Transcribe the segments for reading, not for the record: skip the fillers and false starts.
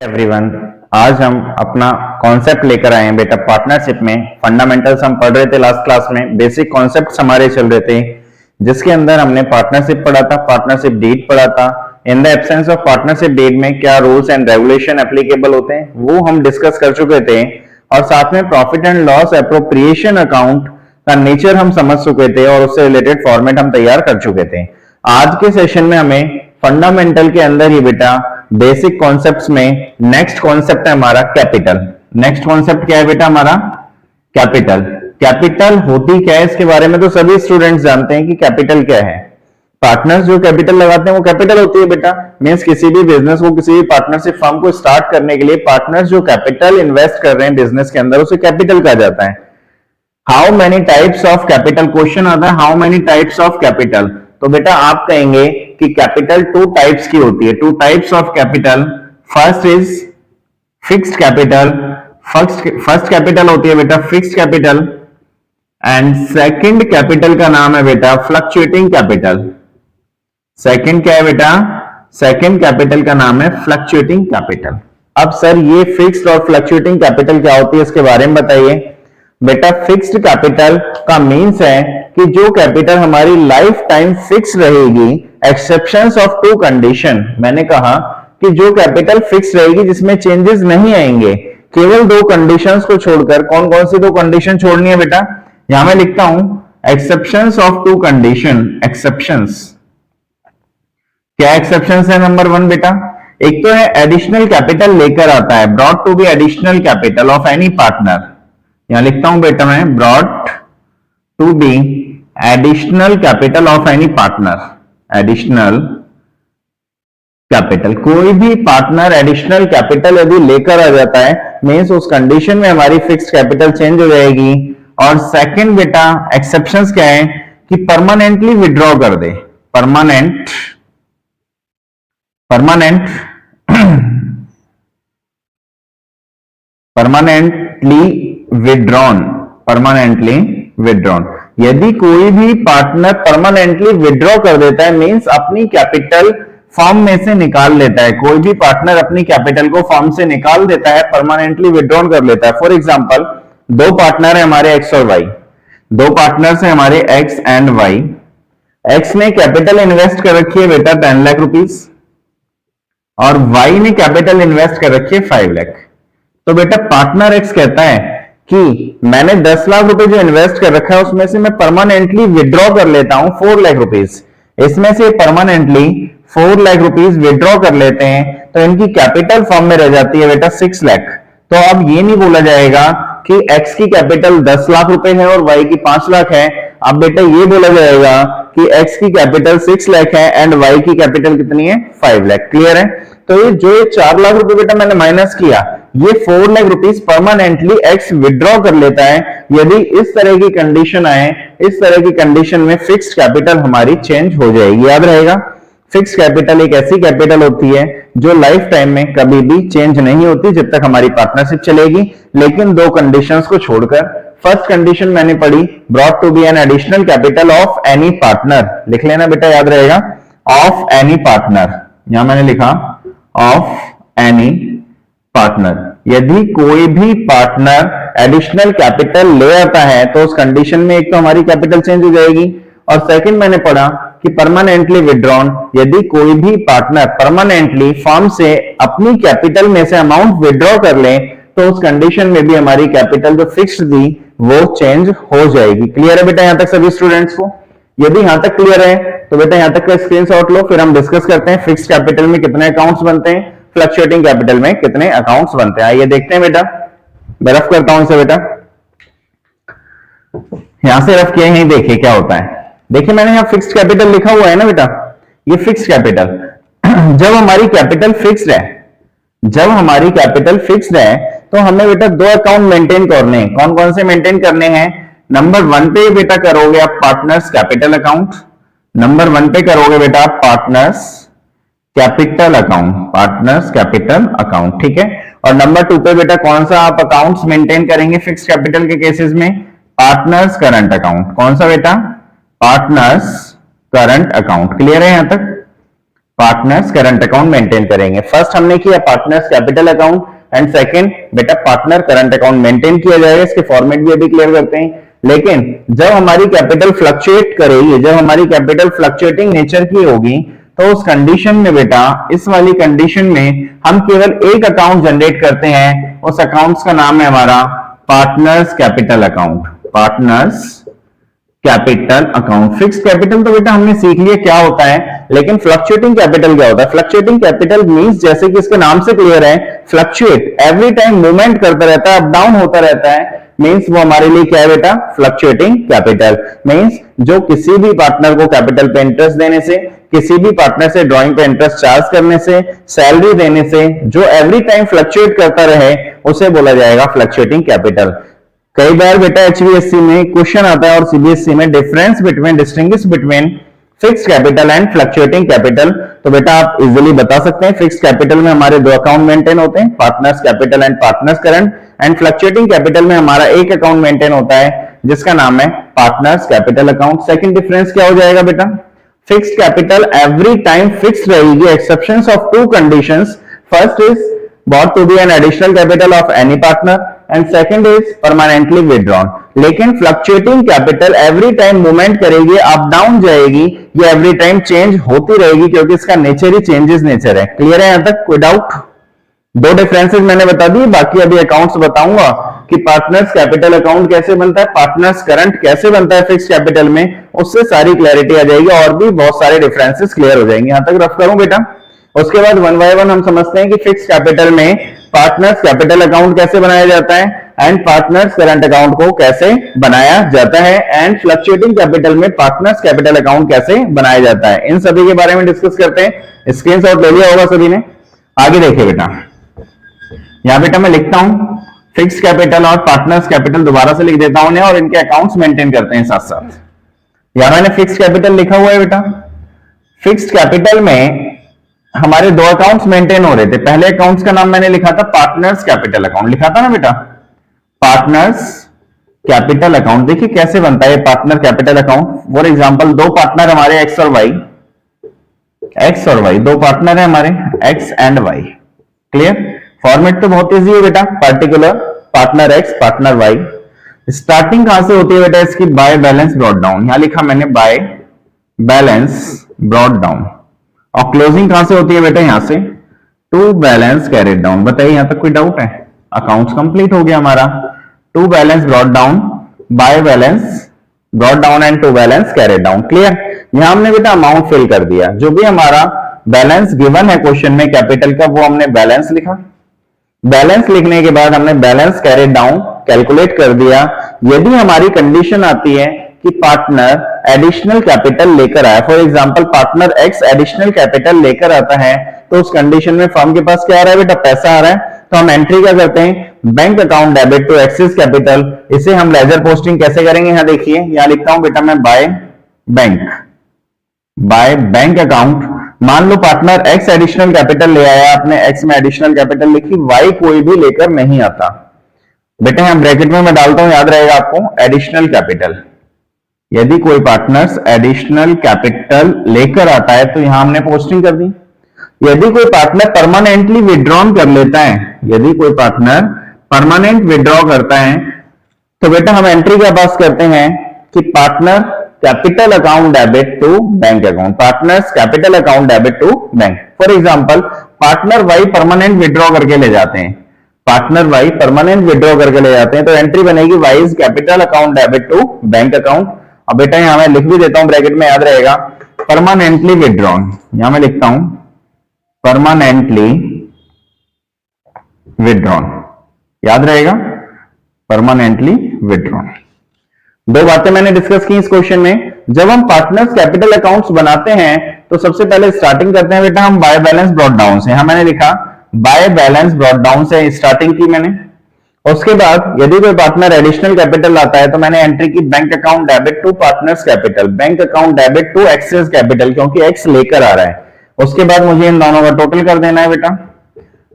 Everyone, आज हम अपना कॉन्सेप्ट लेकर आए हैं बेटा पार्टनरशिप में। फंडामेंटल्स हम पढ़ रहे थे लास्ट क्लास में, बेसिक कॉन्सेप्ट्स हमारे चल रहे थे जिसके अंदर हमने पार्टनरशिप पढ़ा था, पार्टनरशिप डीड पढ़ा था। In the absence of partnership deed में क्या रूल्स एंड रेगुलेशन एप्लीकेबल होते हैं वो हम डिस्कस कर चुके थे, और साथ में profit and loss appropriation account का नेचर हम समझ चुके थे और उससे रिलेटेड फॉर्मेट हम तैयार कर चुके थे। आज के सेशन में हमें फंडामेंटल के अंदर ही बेटा बेसिक कॉन्सेप्ट्स में नेक्स्ट कॉन्सेप्ट है हमारा कैपिटल। नेक्स्ट कॉन्सेप्ट क्या है बेटा हमारा? कैपिटल। कैपिटल होती क्या है इसके बारे में तो सभी स्टूडेंट्स जानते हैं कि कैपिटल क्या है। पार्टनर्स जो कैपिटल लगाते हैं वो कैपिटल होती है बेटा। मींस किसी भी बिजनेस को, किसी भी पार्टनरशिप फर्म को स्टार्ट करने के लिए पार्टनर्स जो कैपिटल इन्वेस्ट कर रहे हैं बिजनेस के अंदर उसे कैपिटल कहा जाता है। How many types of capital question आता है, how many types of capital. तो बेटा आप कहेंगे कि कैपिटल टू टाइप्स की होती है, two types of capital. First is fixed capital, first capital होती है बेटा fixed capital, and second capital का नाम है बेटा फ्लक्चुएटिंग कैपिटल। सेकंड क्या है बेटा? सेकंड कैपिटल का नाम है फ्लक्चुएटिंग कैपिटल। अब सर ये फिक्स्ड और फ्लक्चुएटिंग कैपिटल क्या होती है इसके बारे में बताइए। बेटा फिक्स्ड कैपिटल का मीन्स है कि जो कैपिटल हमारी लाइफ टाइम फिक्स रहेगी, एक्सेप्शंस ऑफ टू कंडीशन। मैंने कहा कि जो कैपिटल फिक्स रहेगी जिसमें चेंजेस नहीं आएंगे, केवल दो कंडीशंस को छोड़कर। कौन कौन सी दो कंडीशन छोड़नी है बेटा? यहां मैं लिखता हूं exceptions of two condition. Exceptions क्या एक्सेप्शंस है? नंबर वन बेटा, एक तो है एडिशनल कैपिटल लेकर आता है, brought to be additional capital of any partner. यहां लिखता हूं बेटा मैं brought to be additional capital of any partner. Additional capital, कोई भी पार्टनर एडिशनल कैपिटल यदि लेकर आ जाता है मींस उस कंडीशन में हमारी फिक्स्ड कैपिटल चेंज हो जाएगी। और सेकंड बेटा एक्सेप्शंस क्या है कि परमानेंटली विड्रॉ कर दे। Permanently withdrawn, permanently withdrawn. यदि कोई भी पार्टनर परमानेंटली विड्रॉ कर देता है मींस अपनी कैपिटल फॉर्म में से निकाल लेता है, कोई भी पार्टनर अपनी कैपिटल को फॉर्म से निकाल देता है, परमानेंटली विड्रॉ कर लेता है। फॉर एग्जांपल दो पार्टनर है हमारे एक्स और वाई, दो पार्टनर्स है हमारे एक्स एंड वाई। एक्स ने कैपिटल इन्वेस्ट कर रखी है बेटा 10 लाख रुपीस और वाई ने कैपिटल इन्वेस्ट कर रखी है 5 लाख। तो बेटा पार्टनर एक्स कहता है कि मैंने 10 लाख रुपए जो इन्वेस्ट कर रखा है उसमें से मैं परमानेंटली विड्रॉ कर लेता हूं 4 लाख रुपीस। इसमें से परमानेंटली 4 लाख रुपीस विड्रॉ कर लेते हैं तो इनकी कैपिटल फॉर्म में रह जाती है बेटा 6 लाख। तो अब ये नहीं बोला जाएगा कि एक्स की कैपिटल 10 लाख रुपए है और वाई की 5 लाख है। अब बेटा ये बोला जाएगा कि एक्स की कैपिटल 6 लाख है एंड वाई की कैपिटल कितनी है? 5 लाख। क्लियर है? तो ये जो 4 लाख रुपए बेटा मैंने माइनस किया, ये 4 lakh rupees permanently x withdraw कर लेता है। यदि इस तरह की कंडीशन आए, इस तरह की कंडीशन में फिक्स्ड कैपिटल हमारी चेंज हो जाएगी। याद रहेगा, फिक्स्ड कैपिटल एक ऐसी कैपिटल होती है जो लाइफ टाइम में कभी भी चेंज नहीं होती जब तक हमारी पार्टनरशिप चलेगी, लेकिन दो कंडीशंस को छोड़कर। फर्स्ट कंडीशन मैंने पढ़ी brought to be an additional capital of any partner. लिख लेना बेटा, याद रहेगा, ऑफ एनी पार्टनर। यहां मैंने लिखा ऑफ एनी पार्टनर। यदि कोई भी पार्टनर एडिशनल कैपिटल ले आता है तो उस कंडीशन में एक तो हमारी कैपिटल चेंज हो जाएगी, और सेकंड मैंने पढ़ा कि परमानेंटली विड्रॉन, यदि कोई भी पार्टनर परमानेंटली फर्म से अपनी कैपिटल में से अमाउंट विड्रॉ कर ले तो उस कंडीशन में भी हमारी कैपिटल जो फिक्स्ड थी वो चेंज हो जाएगी। क्लियर है बेटा यहां तक सभी स्टूडेंट्स को? यदि यहां तक क्लियर है तो बेटा यहां तक का स्क्रीनशॉट लो, फिर हम डिस्कस करते हैं फिक्स्ड कैपिटल में कितने अकाउंट्स बनते हैं, फ्लक्चुएटिंग कैपिटल में कितने अकाउंट्स बनते हैं। आइए देखते हैं बेटा, मैं रफ करता हूं इसे बेटा, यहां से रफ किए हैं, देखिए क्या होता है। देखिए मैंने यहां फिक्स्ड कैपिटल लिखा हुआ है ना बेटा, ये फिक्स्ड कैपिटल। जब हमारी कैपिटल फिक्स्ड है, जब हमारी कैपिटल फिक्स्ड है तो हमें बेटा दो अकाउंट मेंटेन करने हैं। कौन कौन से मेंटेन करने हैं? नंबर 1 पे बेटा करोगे आप पार्टनर्स कैपिटल अकाउंट, नंबर 1 पे करोगे बेटा आप partners capital account, partners capital account, ठीक है। और नंबर 2 पे बेटा कौन सा आप अकाउंट्स मेंटेन करेंगे फिक्स्ड कैपिटल के केसेस में? Partners current account. कौन सा बेटा? Partners current account. क्लियर है यहां तक? पार्टनर्स करंट अकाउंट मेंटेन करेंगे। फर्स्ट हमने किया partners capital account and second बेटा पार्टनर करंट अकाउंट मेंटेन किया जाएगा। इसके फॉर्मेट भी अभी क्लियर करते हैं। लेकिन जब हमारी कैपिटल फ्लक्चुएट करेगी, जब हमारी कैपिटल फ्लक्चुएटिंग नेचर की होगी, तो उस कंडीशन में बेटा, इस वाली कंडीशन में हम केवल एक अकाउंट जनरेट करते हैं। उस अकाउंट्स का नाम है हमारा partners capital account. Partners capital account. Fix capital तो बेटा हमने सीख लिया क्या होता है, लेकिन फ्लक्चुएटिंग कैपिटल क्या होता है? फ्लक्चुएटिंग कैपिटल मींस जैसे कि इसके नाम से क्लियर है, फ्लक्चुएट, एवरी टाइम मूवमेंट करता रहता है, अप डाउन होता रहता है, मींस वो हमारे लिए क्या है बेटा? Fluctuating capital. मींस जो किसी भी पार्टनर को कैपिटल पे इंटरेस्ट देने से, किसी भी पार्टनर से ड्राइंग पे इंटरेस्ट चार्ज करने से, सैलरी देने से, जो एवरी टाइम फ्लक्चुएट करता रहे, उसे बोला जाएगा फ्लक्चुएटिंग कैपिटल। कई बार बेटा एचवीएससी में क्वेश्चन आता है और सीबीएसई में distinguish between fixed capital and fluctuating capital. तो बेटा आप इजीली बता सकते हैं, फिक्स्ड कैपिटल में हमारे दो अकाउंट मेंटेन होते हैं, partners capital and partners current, and fluctuating capital में हमारा एक अकाउंट मेंटेन होता है जिसका नाम है partners capital account. Second difference क्या हो जाएगा बेटा? Fixed capital every time fixed रहेगी, exceptions of two conditions. First is bought to be an additional capital of any partner and second is permanently withdrawn। लेकिन fluctuating capital every time movement करेगी, up down जाएगी, ये every time change होती रहेगी क्योंकि इसका nature ही changes nature है। Clear है यहां तक? कोई डाउट? दो डिफरेंसेस मैंने बता दी, बाकी अभी अकाउंट्स बताऊंगा कि पार्टनर्स कैपिटल अकाउंट कैसे बनता है, पार्टनर्स करंट कैसे बनता है फिक्स कैपिटल में, उससे सारी क्लैरिटी आ जाएगी और भी बहुत सारे डिफरेंसेस क्लियर हो जाएंगे। यहां तक रफ करूं बेटा? उसके बाद वन बाय वन हम समझते हैं कि फिक्स कैपिटल में पार्टनर्स कैपिटल अकाउंट कैसे बनाया जाता है एंड पार्टनर्स करंट अकाउंट को कैसे बनाया जाता है, एंड फ्लक्चुएटिंग कैपिटल में पार्टनर्स कैपिटल अकाउंट कैसे बनाया जाता है। इन सभी के बारे में डिस्कस करते हैं। स्क्रीनशॉट ले लिया होगा सभी ने। आगे देखिए बेटा, यहां बेटा मैं लिखता हूं फिक्स कैपिटल और पार्टनर्स कैपिटल, दोबारा से लिख देता हूं और इनके अकाउंट्स मेंटेन करते हैं साथ साथ। यहां मैंने फिक्स कैपिटल लिखा हुआ है बेटा। फिक्स्ड कैपिटल में हमारे दो अकाउंट्स मेंटेन हो रहे थे। पहले अकाउंट्स का नाम मैंने लिखा था पार्टनर्स कैपिटल अकाउंट, लिखा था ना बेटा, पार्टनर्स कैपिटल अकाउंट। देखिए कैसे बनता है partner capital account. For example दो पार्टनर हमारे एक्स और वाई, दो पार्टनर है हमारे X and Y. Clear? Format तो बहुत इजी है बेटा, particular partner X partner Y. Starting कहां से होती है बेटा इसकी? By balance brought down. यहां लिखा मैंने बाय बैलेंस ब्रॉट डाउन। और क्लोजिंग कहां से होती है बेटा? यहां से टू बैलेंस कैरिड डाउन। बताइए यहां तक कोई डाउट है? अकाउंट्स कंप्लीट हो गया हमारा। To balance brought down, by balance brought down and to balance carried down. Clear? यहां हमने बेटा अमाउंट फिल कर दिया, जो भी हमारा बैलेंस गिवन है क्वेश्चन में कैपिटल का, वो हमने बैलेंस लिखा। बैलेंस लिखने के बाद हमने बैलेंस कैरिड डाउन कैलकुलेट कर दिया। यदि हमारी कंडीशन आती है कि पार्टनर एडिशनल कैपिटल लेकर आया, for example partner x additional capital लेकर आता है, तो उस कंडीशन में फर्म के पास क्या आ रहा है बेटा? पैसा आ रहा है। तो हम एंट्री क्या करते हैं? Bank account debit to X's capital. इसे हम लेजर पोस्टिंग कैसे करेंगे? यहां देखिए, यहां लिखता हूं बेटा मैं बाय बैंक अकाउंट। मान लो पार्टनर एक्स एडिशनल कैपिटल ले आया, आपने एक्स में एडिशनल कैपिटल लिखी, वाई कोई भी लेकर नहीं आता बेटा, यहां ब्रैकेट में मैं डालता हूं, याद रहेगा आपको, एडिशनल कैपिटल। यदि कोई पार्टनर्स एडिशनल कैपिटल लेकर आता है तो यहां हमने पोस्टिंग कर दी। यदि कोई पार्टनर परमानेंटली विड्रॉन कर लेता है, यदि कोई पार्टनर परमानेंट विड्रॉ करता है, तो बेटा हम एंट्री क्या पास करते हैं कि partner capital account debit to bank account, partners capital account debit to bank. For example partner Y permanent withdraw करके ले जाते हैं, पार्टनर वाई परमानेंट विड्रॉ करके ले जाते हैं, तो एंट्री बनेगी Y's capital account debit to bank account. अब बेटा यहां मैं लिख भी देता हूं ब्रैकेट में, याद रहेगा, परमानेंटली विड्रॉन। यहां मैं लिखता हूं परमानेंटली विड्रॉन, याद रहेगा, परमानेंटली विड्रॉन। दो बातें मैंने डिस्कस की इस क्वेश्चन में। जब हम पार्टनर्स कैपिटल अकाउंट्स बनाते हैं तो सबसे पहले स्टार्टिंग करते हैं बेटा हम बाय बैलेंस ब्रॉट डाउन से। यहां मैंने लिखा बाय बैलेंस ब्रॉट डाउन से स्टार्टिंग की मैंने। उसके बाद यदि कोई पार्टनर एडिशनल कैपिटल आता है तो मैंने एंट्री की bank account debit to partners capital, bank account debit to X's capital, क्योंकि एक्स लेकर आ रहा है। उसके बाद मुझे इन दोनों का टोटल कर देना है बेटा,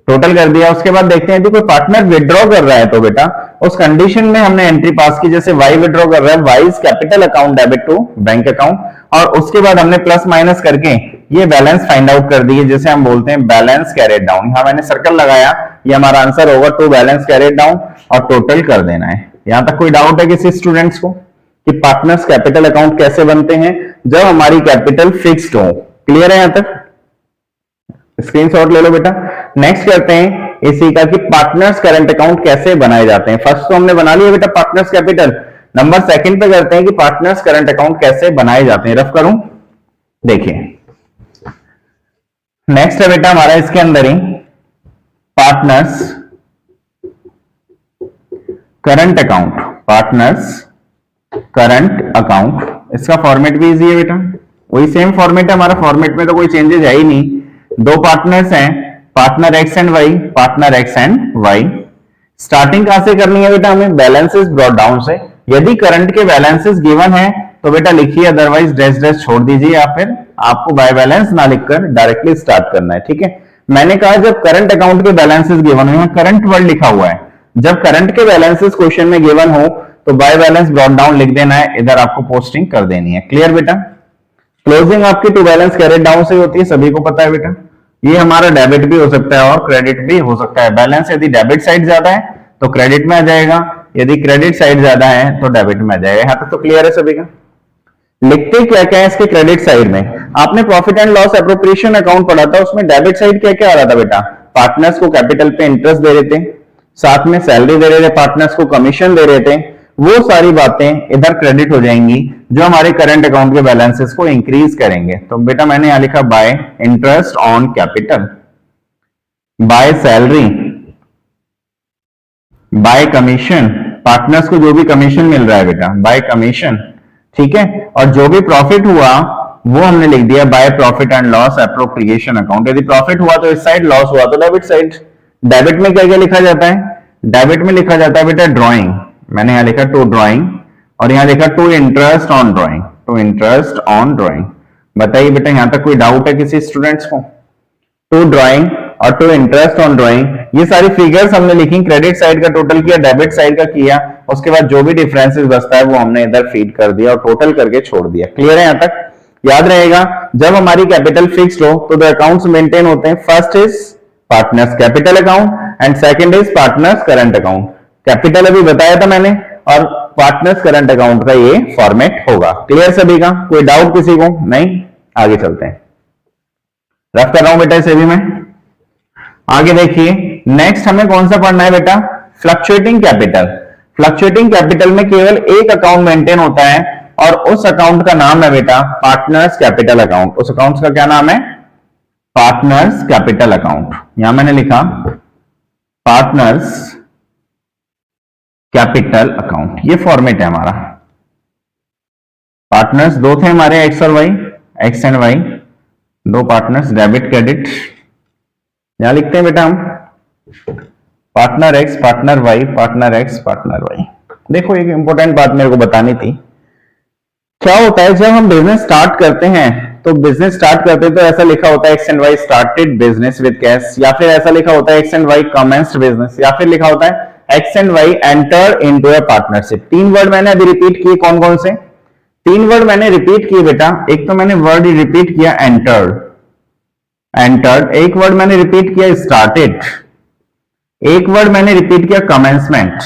टोटल कर दिया। उसके बाद देखते हैं यदि कोई पार्टनर विड्रॉ कर रहा है तो बेटा उस कंडीशन में हमने एंट्री पास की, जैसे वाई विड्रॉ कर रहा है, Y's capital account debit to bank account, और उसके बाद हमने प्लस माइनस करके ये बैलेंस फाइंड आउट कर दिए, जैसे हम बोलते हैं बैलेंस कैरेड डाउन। यहां मैंने सर्कल लगाया, ये हमारा आंसर होगा टू बैलेंस कैरेड डाउन, और टोटल कर देना है। यहां तक कोई डाउट है किसी स्टूडेंट्स को कि पार्टनर्स कैपिटल अकाउंट कैसे बनते हैं जब हमारी कैपिटल फिक्स्ड हो? क्लियर है? यहां तक स्क्रीनशॉट ले लो बेटा। नेक्स्ट करते हैं इसी का कि पार्टनर्स करंट अकाउंट कैसे बनाए जाते हैं। फर्स्ट तो हमने बना लिया बेटा पार्टनर्स कैपिटल, नंबर सेकंड पे करते हैं कि पार्टनर्स करंट अकाउंट कैसे बनाए जाते हैं। रफ करूं, देखिए नेक्स्ट है बेटा हमारा इसके अंदर ही partners current account. Partners current account, इसका फॉर्मेट भी इजी है बेटा, वही सेम फॉर्मेट है हमारा, फॉर्मेट में तो कोई चेंजेस है ही नहीं। दो पार्टनर्स हैं, partner X and Y, partner X and Y. Starting कहां से करनी है बेटा हमें? बैलेंसेस ब्रॉट डाउन से। यदि करंट के बैलेंसेस गिवन है तो बेटा लिखिए, अदरवाइज डैश डैश छोड़ दीजिए, या फिर आपको बाय बैलेंस ना लिखकर डायरेक्टली स्टार्ट करना है। ठीक है, मैंने कहा जब करंट अकाउंट के बैलेंसेस गिवन हो, करंट वर्ड लिखा हुआ है, जब करंट के बैलेंसेस क्वेश्चन में गिवन हो तो बाय बैलेंस ब्रॉट डाउन लिख देना है, इधर आपको पोस्टिंग कर देनी है। क्लियर बेटा? क्लोजिंग आपकी टू बैलेंस कैरेट डाउन से होती है, सभी को पता है बेटा। ये हमारा डेबिट भी हो सकता है और क्रेडिट भी हो सकता है। बैलेंस यदि डेबिट साइड ज्यादा है तो क्रेडिट में आ जाएगा, यदि क्रेडिट साइड ज्यादा है तो डेबिट में आ जाएगा। यहां तक तो क्लियर है सभी का? लिखते क्या क्या है इसके क्रेडिट साइड में? आपने profit and loss appropriation account पढ़ा था, उसमें डेबिट साइड क्या क्या आ रहा था बेटा? पार्टनर्स को कैपिटल पे इंटरेस्ट दे रहे थे, साथ में सैलरी दे रहे थे, पार्टनर्स को कमीशन दे रहे थे, वो सारी बातें इधर क्रेडिट हो जाएंगी जो हमारे करंट अकाउंट के बैलेंसेस को इंक्रीज करेंगे। तो बेटा मैंने यहां लिखा bye interest on capital, bye salary, bye commission, partners को जो भी कमीशन मिल रहा है बेटा बाय कमीशन, ठीक है, और जो भी प्रॉफिट हुआ वो हमने लिख दिया by profit and loss appropriation account. यदि प्रॉफिट हुआ तो इस साइड, लॉस हुआ तो डेबिट साइड। डेबिट में क्या क्या लिखा जाता है? डेबिट में लिखा जाता है बेटा ड्रॉइंग, मैंने यहां लिखा टू ड्रॉइंग, और यहां लिखा to interest on drawing, to interest on drawing. बताइए बेटा यहां तक कोई डाउट है किसी स्टूडेंट्स को? टू ड्रॉइंग और टू इंटरेस्ट ऑन ड्रॉइंग, ये सारी फिगर्स हमने लिखी, क्रेडिट साइड का टोटल किया, डेबिट साइड का किया, उसके बाद जो भी डिफरेंसेस बचता है वो हमने इधर फीड कर दिया और टोटल करके छोड़ दिया। क्लियर है? यहां तक याद रहेगा, जब हमारी कैपिटल फिक्स्ड हो तो द अकाउंट्स मेंटेन होते हैं। First is partners capital account and second is partners current account. Capital अभी बताया था मैंने, और पार्टनर्स करंट अकाउंट का ये फॉर्मेट होगा। क्लियर सभी का? कोई डाउट किसी को? नहीं? आगे चलते हैं, रफ कर रहा हूं बेटा इसे भी मैं। आगे देखिए नेक्स्ट हमें कौन सा पढ़ना है बेटा? Fluctuating capital. फ्लक्चुएटिंग कैपिटल में केवल एक अकाउंट मेंटेन होता है और उस अकाउंट का नाम है बेटा पार्टनर्स कैपिटल अकाउंट। उस अकाउंट का क्या नाम है? Partners capital account. यहां मैंने लिखा पार्टनर्स कैपिटल अकाउंट, ये फॉर्मेट है हमारा। पार्टनर्स दो थे हमारे, एक्स और वाई, एक्स एंड वाई, दो पार्टनर्स, डेबिट क्रेडिट। यहां लिखते हैं बेटा हम partner X, partner Y, partner X, partner Y. देखो एक इंपॉर्टेंट बात मेरे को बतानी थी, क्या होता है जब हम बिजनेस स्टार्ट करते हैं तो बिजनेस स्टार्ट करते हैं तो ऐसा लिखा होता है X and Y started business with cash, या फिर ऐसा लिखा होता है X and Y commenced business, या फिर लिखा होता है X and Y enter into a partnership. तीन वर्ड मैंने अभी रिपीट किए, कौन कौन से तीन वर्ड मैंने रिपीट किए बेटा? एक तो मैंने वर्ड रिपीट किया एंटर्ड, एंटर्ड, एक वर्ड मैंने रिपीट किया स्टार्टेड, एक वर्ड मैंने रिपीट किया कमेंसमेंट,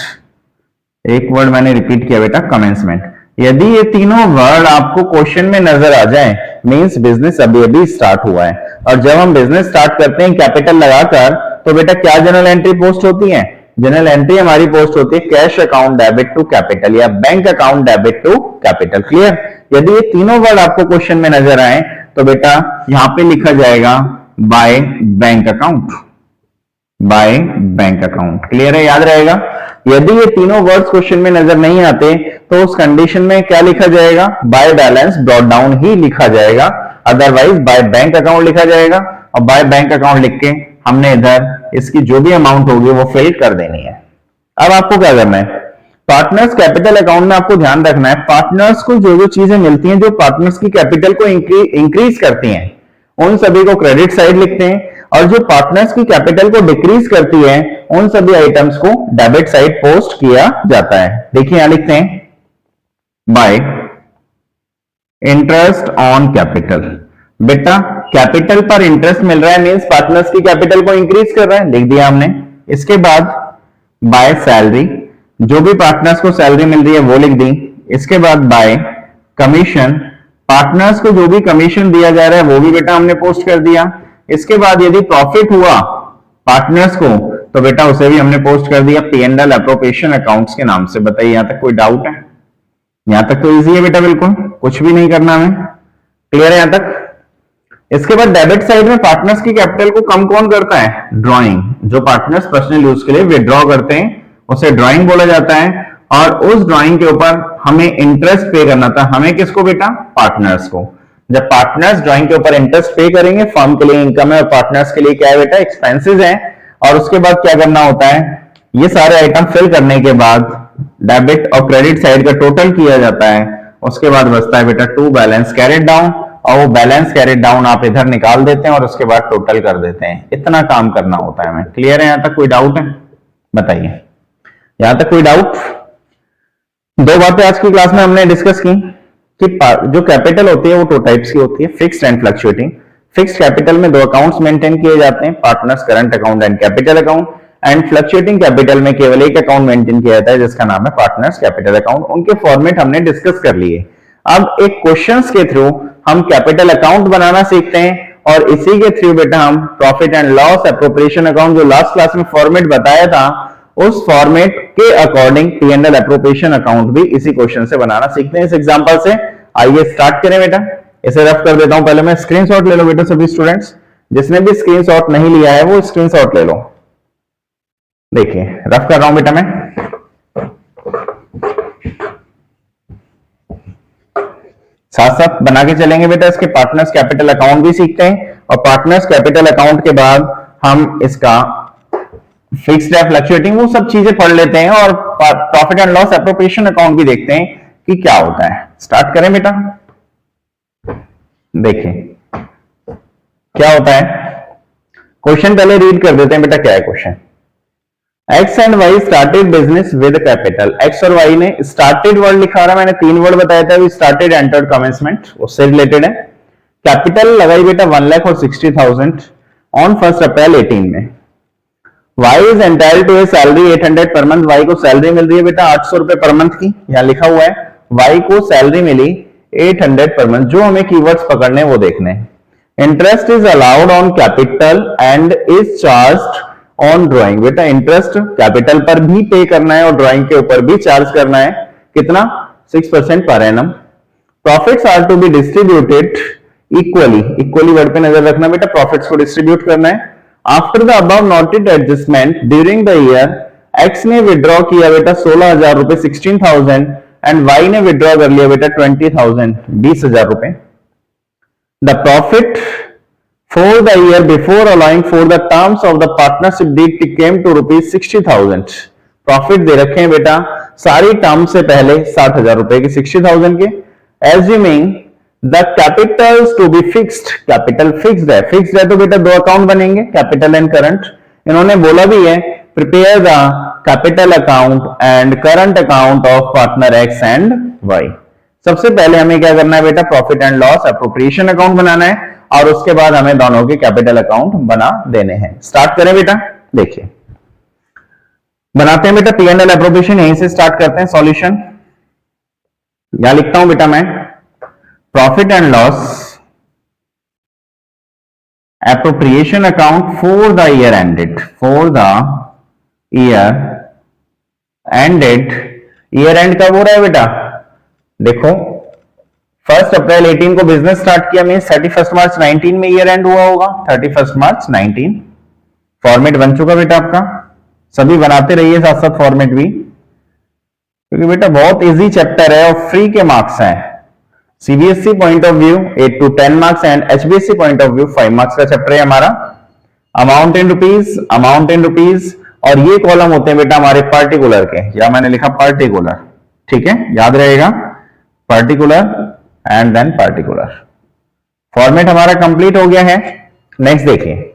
एक वर्ड मैंने रिपीट किया बेटा कमेंसमेंट। यदि ये तीनों वर्ड आपको क्वेश्चन में नजर आ जाए मींस बिजनेस अभी अभी स्टार्ट हुआ है। और जब हम बिजनेस स्टार्ट करते हैं कैपिटल लगाकर तो बेटा क्या जनरल एंट्री पोस्ट होती है? जनरल एंट्री हमारी पोस्ट होती है cash account debit to capital या bank account debit to capital. Clear? यदि ये तीनों वर्ड आपको क्वेश्चन में नजर आए तो बेटा यहां पे लिखा जाएगा by bank account, by bank account. Clear है? याद रहेगा। यदि ये तीनों वर्ड्स क्वेश्चन में नजर नहीं आते तो उस कंडीशन में क्या लिखा जाएगा? बाय बैलेंस ब्रॉट डाउन ही लिखा जाएगा, अदरवाइज बाय बैंक अकाउंट लिखा जाएगा। और बाय बैंक अकाउंट लिख के हमने इधर इसकी जो भी अमाउंट होगी वो फिल कर देनी है। अब आपको क्या करना है? पार्टनर्स कैपिटल अकाउंट में आपको ध्यान रखना है पार्टनर्स को जो जो चीजें मिलती हैं जो पार्टनर्स की कैपिटल को इंक्रीज करती हैं उन सभी को क्रेडिट साइड लिखते हैं, और जो पार्टनर्स की कैपिटल को डिक्रीज करती है उन सभी आइटम्स को डेबिट साइड पोस्ट किया जाता है। देखिए यहां लिखते हैं बाय इंटरेस्ट ऑन कैपिटल। बेटा कैपिटल पर इंटरेस्ट मिल रहा है मींस पार्टनर्स की कैपिटल को इंक्रीज कर रहा है, लिख दिया हमने। इसके बाद बाय सैलरी, जो भी पार्टनर्स को सैलरी मिल रही है वो लिख दी। इसके बाद बाय कमीशन, पार्टनर्स को जो भी कमीशन दिया जा रहा है वो भी बेटा हमने पोस्ट कर दिया। इसके बाद यदि प्रॉफिट हुआ पार्टनर्स को तो बेटा उसे भी हमने पोस्ट कर दिया P&L एप्रोप्रिएशन अकाउंट्स के नाम से। बताइए यहां तक कोई डाउट है? यहां तक तो इजी है बेटा, बिल्कुल कुछ भी नहीं करना हमें, क्लियर है यहां तक? इसके बाद डेबिट साइड में पार्टनर्स की कैपिटल को कम कौन करता है? ड्रॉइंग। जो पार्टनर्स पर्सनल यूज के लिए विड्रॉ करते हैं उसे ड्रॉइंग बोला जाता है, और उस ड्रॉइंग के ऊपर हमें इंटरेस्ट पे करना था। हमें किसको बेटा? पार्टनर्स को। जब पार्टनर्स ड्रॉइंग के ऊपर इंटरेस्ट पे करेंगे, फर्म के लिए इनकम है और पार्टनर्स के लिए क्या है बेटा? एक्सपेंसेस है। और उसके बाद क्या करना होता है? ये सारे आइटम फिल करने के बाद डेबिट और क्रेडिट साइड का टोटल किया जाता है। उसके बाद बचता है बेटा टू बैलेंस कैरिड डाउन, और वो बैलेंस कैरिड डाउन आप इधर निकाल देते हैं और उसके बाद टोटल कर देते हैं। इतना काम करना होता है हमें, क्लियर है? यहां तक कोई डाउट है? बताइए यहां तक कोई डाउट? दो बातें आज की क्लास में हमने डिस्कस की कि जो कैपिटल होती है वो दो टाइप्स की होती है, fixed and fluctuating. Fixed capital में दो अकाउंट्स मेंटेन किए जाते हैं, partners current account and capital account. And fluctuating capital में केवल एक अकाउंट मेंटेन किया जाता है जिसका नाम है पार्टनर्स कैपिटल अकाउंट। उनके फॉर्मेट हमने डिस्कस कर लिए। अब एक क्वेश्चंस के थ्रू हम कैपिटल अकाउंट बनाना सीखते हैं, और इसी के थ्रू बेटा हम profit and loss appropriation account, जो लास्ट क्लास में फॉर्मेट बताया था, उस फॉर्मेट के अकॉर्डिंग P&L एप्रोप्रिएशन अकाउंट भी इसी क्वेश्चन से बनाना सीखते हैं, इस एग्जांपल से। आइए स्टार्ट करें बेटा। इसे रफ कर देता हूं, पहले मैं स्क्रीनशॉट ले लो बेटा सभी स्टूडेंट्स। जिसने भी स्क्रीनशॉट नहीं लिया है वो स्क्रीनशॉट ले लो। देखिए रफ कर रहा हूं बेटा मैं। साथ साथ बना के चलेंगे बेटा। इसके पार्टनर्स कैपिटल अकाउंट भी सीखते हैं, और पार्टनर्स कैपिटल अकाउंट के बाद हम इसका फिक्स्ड है फ्लक्चुएटिंग वो सब चीजें पढ़ लेते हैं, और profit and loss appropriation account भी देखते हैं कि क्या होता है। स्टार्ट करें बेटा। देखिए क्या होता है, क्वेश्चन पहले रीड कर देते हैं बेटा। क्या है question? X and Y started business with capital. X और वाई ने स्टार्टेड वर्ड लिखा रहा, मैंने 3 वर्ड बताया था, स्टार्टेड, एंटर्ड, कमेंसमेंट, उससे रिलेटेड है। कैपिटल लगाई बेटा 1,60,000 ऑन 1 अप्रैल 18 में। Y is entitled to a salary 800 per month. Y को सैलरी मिल रही है बेटा 800 रुपए पर मंथ की, यहां लिखा हुआ है Y को सैलरी मिली 800 पर मंथ। जो हमें कीवर्ड्स पकड़ने वो देखने। Interest is allowed on capital and is charged on drawing. बेटा इंटरेस्ट कैपिटल पर भी पे करना है और ड्रॉइंग के ऊपर भी चार्ज करना है। कितना? 6% per annum. Profits are to be distributed equally. Equally word पे नजर रखना बेटा, प्रॉफिट्स को डिस्ट्रीब्यूट करना है। After the above noted adjustment during the year, X ने विड्रॉ किया बेटा 16,000 रुपए 16,000 एंड वाई ने विड्रॉ कर लिया बेटा 20,000 20,000 रुपए। The profit for the year before allowing for the terms of the partnership deed came to rupees 60,000। Profit दे रखे हैं बेटा सारी टर्म से पहले 60,000 रुपए के 60,000 के। Assuming the capitals to be fixed. Capital fixed है तो बेटा दो अकाउंट बनेंगे, कैपिटल एंड करंट। इन्होंने बोला भी है prepare the capital account and current account of partner X and Y. सबसे पहले हमें क्या करना है बेटा? Profit and loss appropriation account बनाना है, और उसके बाद हमें दोनों के कैपिटल अकाउंट बना देने हैं। स्टार्ट करें बेटा। देखिए बनाते हैं बेटा P&L एप्रोप्रिएशन, यहीं से स्टार्ट करते हैं सॉल्यूशन। यहां लिखता हूं बेटा मैं profit and loss appropriation account for the year ended. For the year ended. Year and कब हो रहा है बेटा? देखो 1 अप्रैल 18 को बिजनेस स्टार्ट किया, मीन 31 मार्च 19 में ईयर एंड हुआ होगा। 31 मार्च 19 फॉर्मेट बन चुका बेटा आपका। सभी बनाते रहिए साथ साथ फॉर्मेट भी, क्योंकि बेटा बहुत इजी चैप्टर है और फ्री के मार्क्स हैं। CBSE point of view 8 to 10 marks and HBSE point of view 5 marks का चैप्टर है हमारा। अमाउंट इन रुपीज, और ये कॉलम होते हैं बेटा हमारे पार्टिकुलर के, या मैंने लिखा पार्टिकुलर, ठीक है, याद रहेगा particular and then particular. Format हमारा कंप्लीट हो गया है। नेक्स्ट देखिए,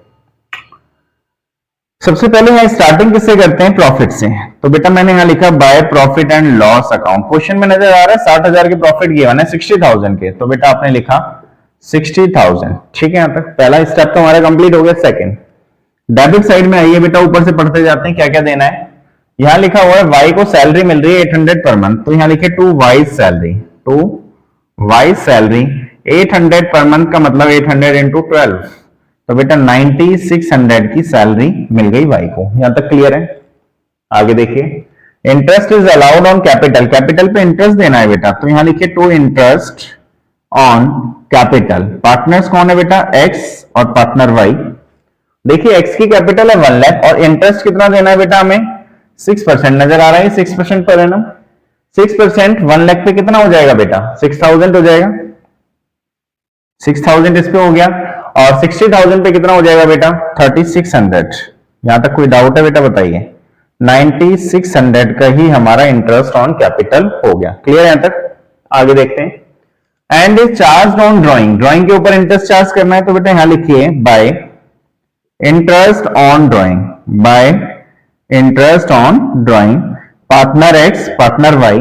सबसे पहले हम स्टार्टिंग किससे करते हैं? प्रॉफिट से। तो बेटा मैंने यहां लिखा by profit and loss account. Question में नजर आ रहा है 60,000 के प्रॉफिट गिवन है 60,000 के, तो बेटा आपने लिखा 60,000। ठीक है, यहां तक पहला स्टेप तो हमारा कंप्लीट हो गया। सेकंड, डेबिट साइड में आइए बेटा, ऊपर से पढ़ते जाते हैं क्या क्या देना है। यहां लिखा हुआ है वाई को सैलरी मिल रही है 800 पर मंथ, तो यहां लिखे to Y salary, to Y salary 800 per month का मतलब 800 इंटू 12, तो बेटा 9600 की सैलरी मिल गई वाई को। यहां तक क्लियर है? आगे देखिए, interest is allowed on capital, capital पे इंटरेस्ट देना है बेटा, तो यहां लिखिए to interest on capital. Partners कौन है बेटा? एक्स और पार्टनर वाई। देखिए एक्स की कैपिटल है 1 लाख और इंटरेस्ट कितना देना है बेटा हमें? 6% नजर आ रहा है, 6% पर एनम। 6% 1 लाख पे कितना हो जाएगा बेटा? 6000 हो जाएगा। 6000 इस पे हो गया, और 60,000 पे कितना हो जाएगा बेटा? 3600। यहां तक कोई डाउट है बेटा? बताइए। 9600 का ही हमारा इंटरेस्ट ऑन कैपिटल हो गया। क्लियर है यहां तक? आगे देखते हैं। And is charge on drawing, drawing के ऊपर इंटरेस्ट चार्ज करना है, तो बेटा यहां लिखिए by interest on drawing, by interest on drawing, partner X partner Y.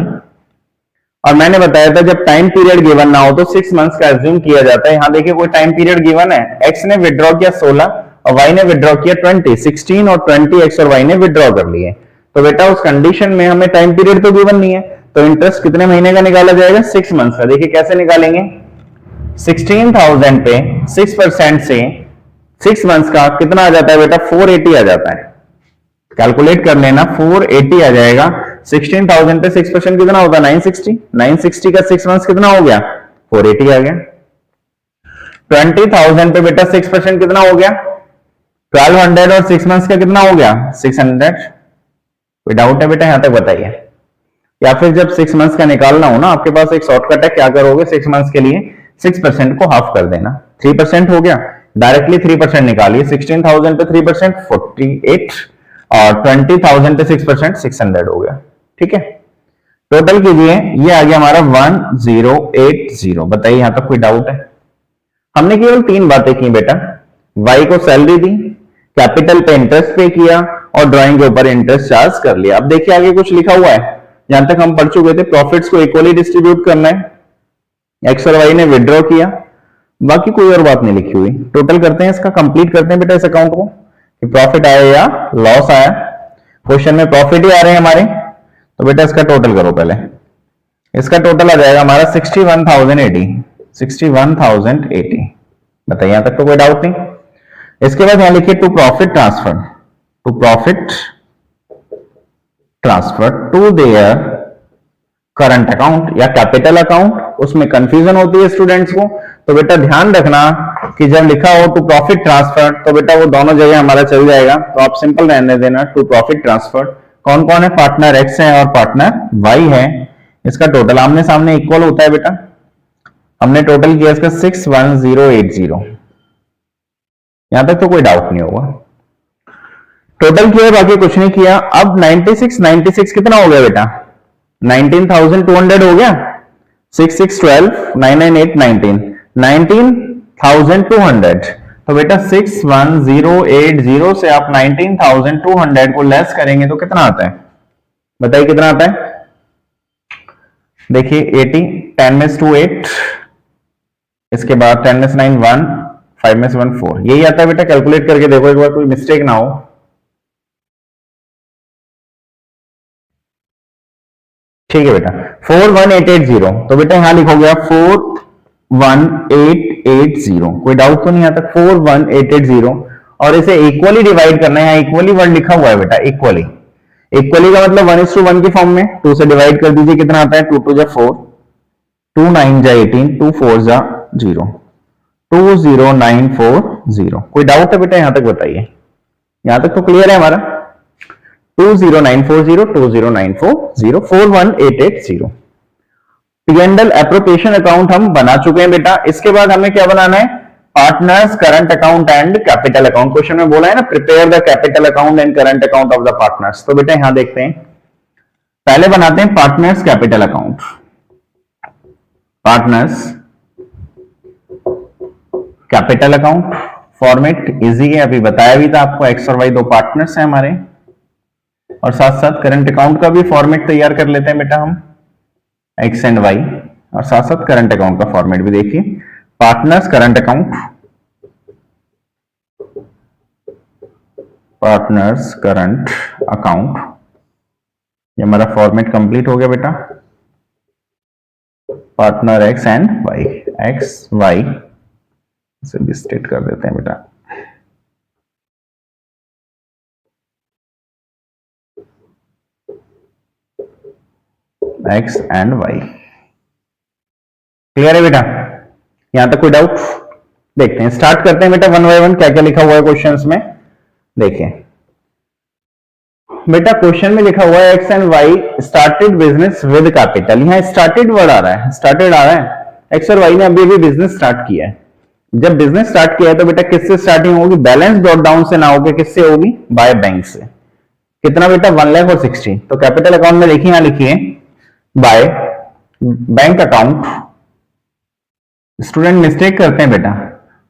और मैंने बताया था जब टाइम पीरियड गिवन ना हो तो 6 मंथ्स का एज्यूम किया जाता है। यहां देखिए कोई टाइम पीरियड गिवन है, एक्स ने विड्रॉ किया 16 और वाई ने विड्रॉ किया 20, 16 और 20 एक्स और वाई ने विड्रॉ कर लिए, तो बेटा उस कंडीशन में हमें टाइम पीरियड तो गिवन नहीं है, तो इंटरेस्ट कितने महीने का निकाला जाएगा? 6 मंथ्स का। देखिए कैसे निकालेंगे, 16,000 पे 6% से 6 मंथ्स का कितना आ जाता है बेटा? 480 आ जाता है। कैलकुलेट कर लेना, 480 आ जाएगा। 16,000 पे 6% कितना होगा? 960। 960 का 6 मंथ्स कितना हो गया? 480 आ गया। 20,000 पे बेटा 6% कितना हो गया? 1200 और 6 मंथ्स का कितना हो गया? 600। कोई डाउट है बेटा? यहां तक बताइए। या फिर जब 6 मंथ्स का निकालना हो ना, आपके पास एक शॉर्टकट है, क्या करोगे? 6 मंथ्स के लिए 6% को हाफ कर देना, 3% हो गया, डायरेक्टली 3% निकालिए। 16,000 पे 3% 48 और 20,000 पे 6% 600 हो गया। ठीक है, टोटल कीजिए, ये आ गया हमारा 1080। बताइए यहां तक कोई डाउट है? हमने केवल 3 बातें की बेटा, वाई को सैलरी दी, कैपिटल पे इंटरेस्ट पे किया और ड्राइंग के ऊपर इंटरेस्ट चार्ज कर लिया। अब देखिए आगे कुछ लिखा हुआ है, जहां तक हम पढ़ चुके थे, प्रॉफिट्स को इक्वली डिस्ट्रीब्यूट करना है। एक्स और वाई ने विड्रॉ किया, बाकी कोई और बात नहीं लिखी हुई। टोटल करते हैं, इसका कंप्लीट करते हैं बेटा इस अकाउंट को, कि प्रॉफिट आया या लॉस आया। क्वेश्चन में प्रॉफिट ही आ रहे हैं हमारे, तो बेटा इसका टोटल करो पहले। इसका टोटल आ जाएगा हमारा 61,080, 61,080। बताइए यहां तक तो कोई डाउट नहीं। इसके बाद यहां लिखिए to profit transfer, to profit transfer to their current account या कैपिटल अकाउंट। उसमें कंफ्यूजन होती है स्टूडेंट्स को, तो बेटा ध्यान रखना कि जब लिखा हो टू प्रॉफिट ट्रांसफर तो बेटा वो दोनों जगह हमारा चल जाएगा, तो आप सिंपल रहने देना टू प्रॉफिट ट्रांसफर। कौन कौन है? पार्टनर एक्स है और पार्टनर वाई है। इसका टोटल आमने सामने इक्वल होता है बेटा, हमने टोटल किया इसका 61080। यहां तक तो कोई डाउट नहीं होगा। टोटल किया, बाकी कुछ नहीं किया। अब 96 कितना हो गया बेटा? 19,200 हो गया। 6 6 12 9 9 8 19 19,200। तो बेटा 61080 से आप 19,200 को लेस करेंगे तो कितना आता है? बताइए कितना आता है? देखिए 80, 10 में से 2 8, इसके बाद 10 में से 9 1, 5 में से 1 4, यही आता है बेटा। कैलकुलेट करके देखो एक बार, कोई मिस्टेक ना हो। ठीक है बेटा, 41880। तो बेटा यहां लिखोगे आप 41880। कोई डाउट तो नहीं आता? 41880 और इसे इक्वली डिवाइड करना है। इक्वली वर्ड लिखा हुआ है बेटा, इक्वली। इक्वली का मतलब 1:1 की फॉर्म में 2 से डिवाइड कर दीजिए, कितना आता है? 2 2 जा 4, 2 9 जा 18, 2 4 जा 0, 20940। कोई डाउट है बेटा? यहां तक बताइए। यहां तक तो क्लियर है हमारा? 20940, 20940, 41880। P&L एप्रोप्रिएशन अकाउंट हम बना चुके हैं बेटा। इसके बाद हमें क्या बनाना है? Partners current account and capital account. Question में बोला है ना, prepare the capital account and current account of the partners. तो बेटा यहां देखते हैं, पहले बनाते हैं partners capital account. Partners capital account format easy है, अभी बताया भी था आपको। एक्स और वाई दो पार्टनर्स हैं हमारे, और साथ साथ करंट अकाउंट का भी फॉर्मेट तैयार कर लेते हैं बेटा हम, एक्स एंड वाई, और साथ साथ करंट अकाउंट का फॉर्मेट भी देखिए। Partners current account, partners current account, ये हमारा फॉर्मेट कंप्लीट हो गया बेटा। Partner X and Y, X Y इसे भी स्टेट कर देते हैं बेटा। एक्स एंड वाई, क्लियर है बेटा? यहां तक कोई डाउट? देखते हैं, स्टार्ट करते हैं बेटा वन बाय वन, क्या क्या लिखा हुआ है क्वेश्चंस में। देखिए बेटा, क्वेश्चन में लिखा हुआ है X and Y started business with capital. यहां स्टार्टेड वर्ड आ रहा है, स्टार्टेड आ रहा है। एक्स और वाई ने अभी अभी बिजनेस स्टार्ट किया है। जब बिजनेस स्टार्ट किया है तो बेटा किससे स्टार्टिंग होगी? बैलेंस ब्रॉट डाउन से ना होकर किससे होगी? बाय बैंक से। कितना बेटा? 1,60,000। तो कैपिटल अकाउंट में देखिए, यहां लिखिए by bank account. Student mistake करते हैं बेटा,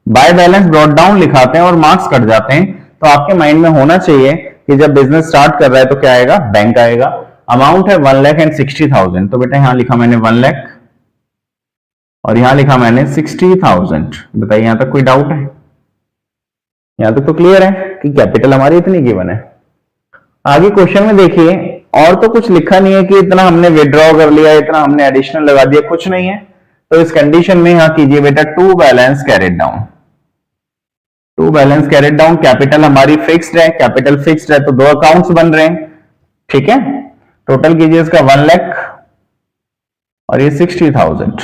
बाय बैलेंस ब्रॉट डाउन लिखाते हैं और मार्क्स कट जाते हैं। तो आपके माइंड में होना चाहिए कि जब बिजनेस स्टार्ट कर रहा है तो क्या आएगा? बैंक आएगा। अमाउंट है 1,60,000, तो बेटा यहां लिखा मैंने 1 लाख और यहां लिखा मैंने 60,000। बताइए यहां तक कोई डाउट है? यहां तक तो क्लियर है कि कैपिटल हमारी इतनी गिवन है। आगे क्वेश्चन में देखिए, और तो कुछ लिखा नहीं है कि इतना हमने विड्रॉ कर लिया, इतना हमने एडिशनल लगा दिया, कुछ नहीं है। तो इस कंडीशन में यहां कीजिए बेटा to balance carried down. To balance carried down, capital हमारी फिक्स्ड है, कैपिटल फिक्स्ड है तो दो अकाउंट्स बन रहे हैं, ठीक है। टोटल कीजिए इसका 1 लाख और ये 60,000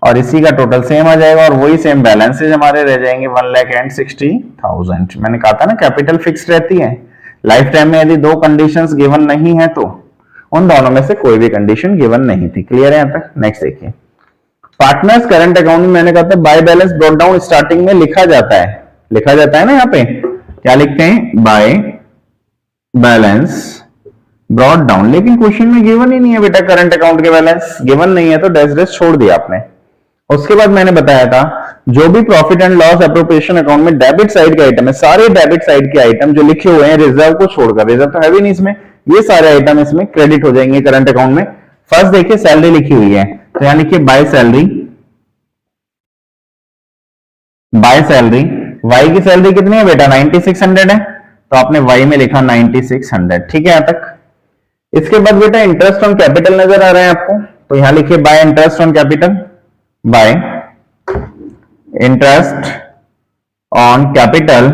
और इसी का टोटल सेम आ जाएगा और वही सेम बैलेंसेज हमारे रह जाएंगे 1,60,000। मैंने कहा था ना कैपिटल फिक्स्ड रहती है। लाइफ टाइम में यदि दो कंडीशंस गिवन नहीं है तो उन दोनों में से कोई भी कंडीशन गिवन नहीं थी। क्लियर है यहां तक? नेक्स्ट देखिए, पार्टनर्स करंट अकाउंट में मैंने कहा था bye balance brought down starting में लिखा जाता है, लिखा जाता है ना। यहाँ पे क्या लिखते हैं? Bye balance brought down. लेकिन क्वेश्चन में गिवन ही नहीं है बेटा, करंट अकाउंट के बैलेंस गिवन नहीं है तो डैश डैश छोड़ दिया आपने। उसके बाद मैंने बताया था जो भी profit and loss appropriation account में डेबिट साइड के आइटम है, सारे डेबिट साइड के आइटम जो लिखे हुए हैं रिजर्व को छोड़कर, रिजर्व तो है भी नहीं इसमें, ये सारे आइटम इसमें क्रेडिट हो जाएंगे करंट अकाउंट में। फर्स्ट देखिए सैलरी लिखी हुई है, तो यहां लिखिए by salary, by salary. Y की सैलरी कितनी है बेटा? 9600 है, तो आपने वाई में लिखा 9600, ठीक है यहां तक। इसके बाद बेटा इंटरेस्ट ऑन कैपिटल नजर आ रहा है आपको, तो यहां लिखिए by interest on capital, bye interest on capital.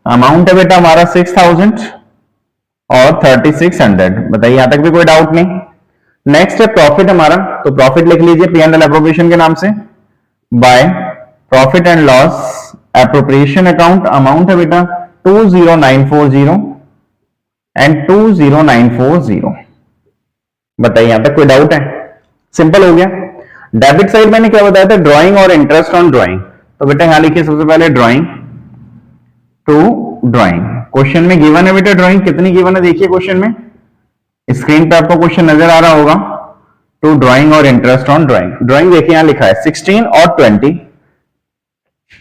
Amount है बेटा हमारा 6000 और 3600। बताइए यहां तक भी कोई डाउट नहीं। नेक्स्ट है प्रॉफिट हमारा, तो प्रॉफिट लिख लीजिए पी एंड एल एप्रोप्रिएशन के नाम से, by profit and loss appropriation account. Amount है बेटा 20940 एंड 20940। बताइए यहां तक कोई डाउट है? सिंपल हो गया। डेबिट साइड मैंने क्या बताया था? ड्राइंग और इंटरेस्ट ऑन ड्राइंग। तो बेटा यहां लिखिए सबसे पहले ड्राइंग टू ड्राइंग। क्वेश्चन में गिवन है बेटा ड्राइंग, कितनी गिवन है देखिए क्वेश्चन में, स्क्रीन पे आपको क्वेश्चन नजर आ रहा होगा। टू ड्राइंग और इंटरेस्ट ऑन ड्राइंग। ड्राइंग देखिए यहां लिखा है 16 और 20,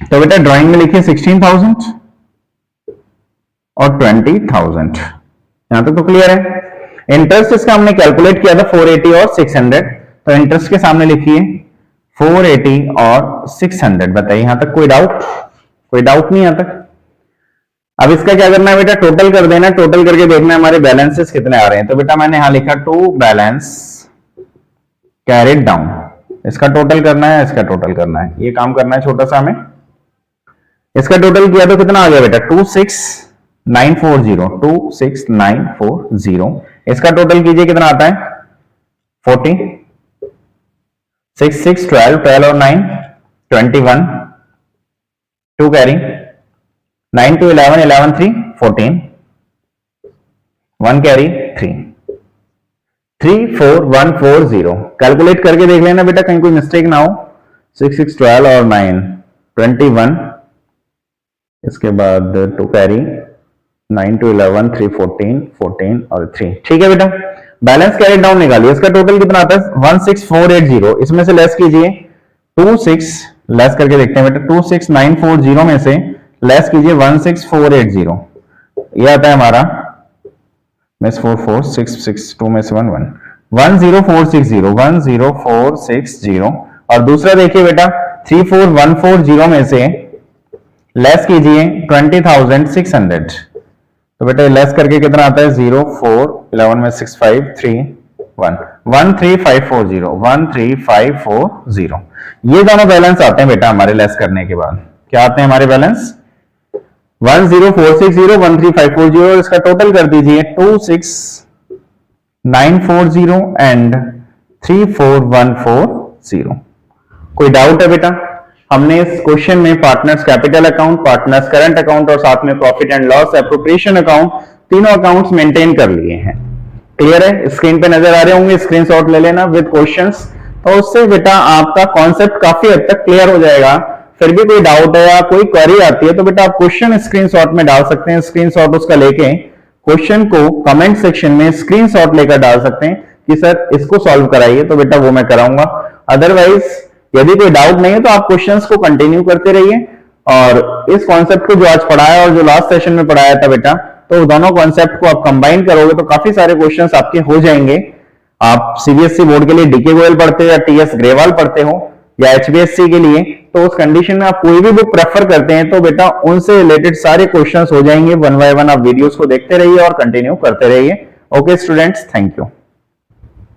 तो बेटा ड्राइंग में लिखिए 16,000 और 20,000। यहां तक तो क्लियर है। इंटरेस्ट इसका हमने कैलकुलेट किया था 480 और 600, तो इंटरेस्ट के सामने लिखिए 480 और 600। बताइए यहां तक कोई डाउट? कोई डाउट नहीं यहां तक। अब इसका क्या करना है बेटा? टोटल कर देना, टोटल करके देखना है हमारे बैलेंसेस कितने आ रहे हैं। तो बेटा मैंने यहां लिखा टू बैलेंस कैरिड डाउन, इसका टोटल करना है, इसका टोटल करना है, ये काम करना है छोटा सा हमें। इसका टोटल किया तो कितना आ गया बेटा? 26,940, 26,940। इसका टोटल कीजिए कितना आता है? 40, 6, 6, 12, 12 और 9, 21, 2 कैरी, 9 to 11, 11, 3, 14, 1 कैरी 3, 34140। कैलकुलेट करके देख लेना बेटा कहीं कोई मिस्टेक ना हो। 6, 6, 12 और 9, 21, इसके बाद 2 कैरी, 9 to 11, 3, 14, 14 और 3, ठीक है बेटा। बैलेंस कैरी डाउन निकालिए, इसका टोटल कितना आता है? 16,480। इसमें से लेस कीजिए 26, लेस करके देखते हैं बेटा, 26,940 में से लेस कीजिए 16,480, ये आता है हमारा में 4,4,6,6,2 में से 1,0,460, 1,0,460। और दूसरा देखिए बेटा 34,140 में से लेस कीजिए 20,600, तो बेटा लेस करके कितना आता है 0 4 11 में 6 5 3 1 13540 13540। ये दोनों बैलेंस आते हैं बेटा हमारे लेस करने के बाद। क्या आते हैं हमारे बैलेंस 10460 13540, और इसका टोटल कर दीजिए 26940 एंड 34140। कोई डाउट है बेटा? हमने इस क्वेश्चन में partners capital account, partners current account और साथ में profit and loss appropriation account, तीनों अकाउंट्स मेंटेन कर लिए हैं। क्लियर है? स्क्रीन पे नजर आ रहे होंगे, स्क्रीनशॉट ले लेना विद क्वेश्चंस, तो उससे बेटा आपका कॉन्सेप्ट काफी हद तक क्लियर हो जाएगा। फिर भी कोई डाउट है या कोई क्वेरी आती है तो बेटा आप क्वेश्चन स्क्रीनशॉट में डाल सकते हैं, स्क्रीनशॉट उसका लेके क्वेश्चन को कमेंट सेक्शन में स्क्रीनशॉट लेकर डाल सकते हैं कि सर इसको सॉल्व कराइए, तो बेटा वो मैं कराऊंगा। अदरवाइज यदि कोई डाउट नहीं है तो आप क्वेश्चंस को कंटिन्यू करते रहिए, और इस कॉन्सेप्ट को जो आज पढ़ाया और जो लास्ट सेशन में पढ़ाया था बेटा, तो दोनों कॉन्सेप्ट को आप कंबाइन करोगे तो काफी सारे क्वेश्चंस आपके हो जाएंगे। आप सीबीएसई बोर्ड के लिए डीके गोयल पढ़ते हो या टीएस ग्रेवाल पढ़ते हो या एचबीएससी के लिए, तो उस कंडीशन में आप कोई भी बुक प्रेफर करते हैं तो बेटा उनसे रिलेटेड सारे क्वेश्चंस हो जाएंगे। वन बाय वन आप वीडियोस को देखते रहिए और कंटिन्यू करते रहिए। Okay students, thank you.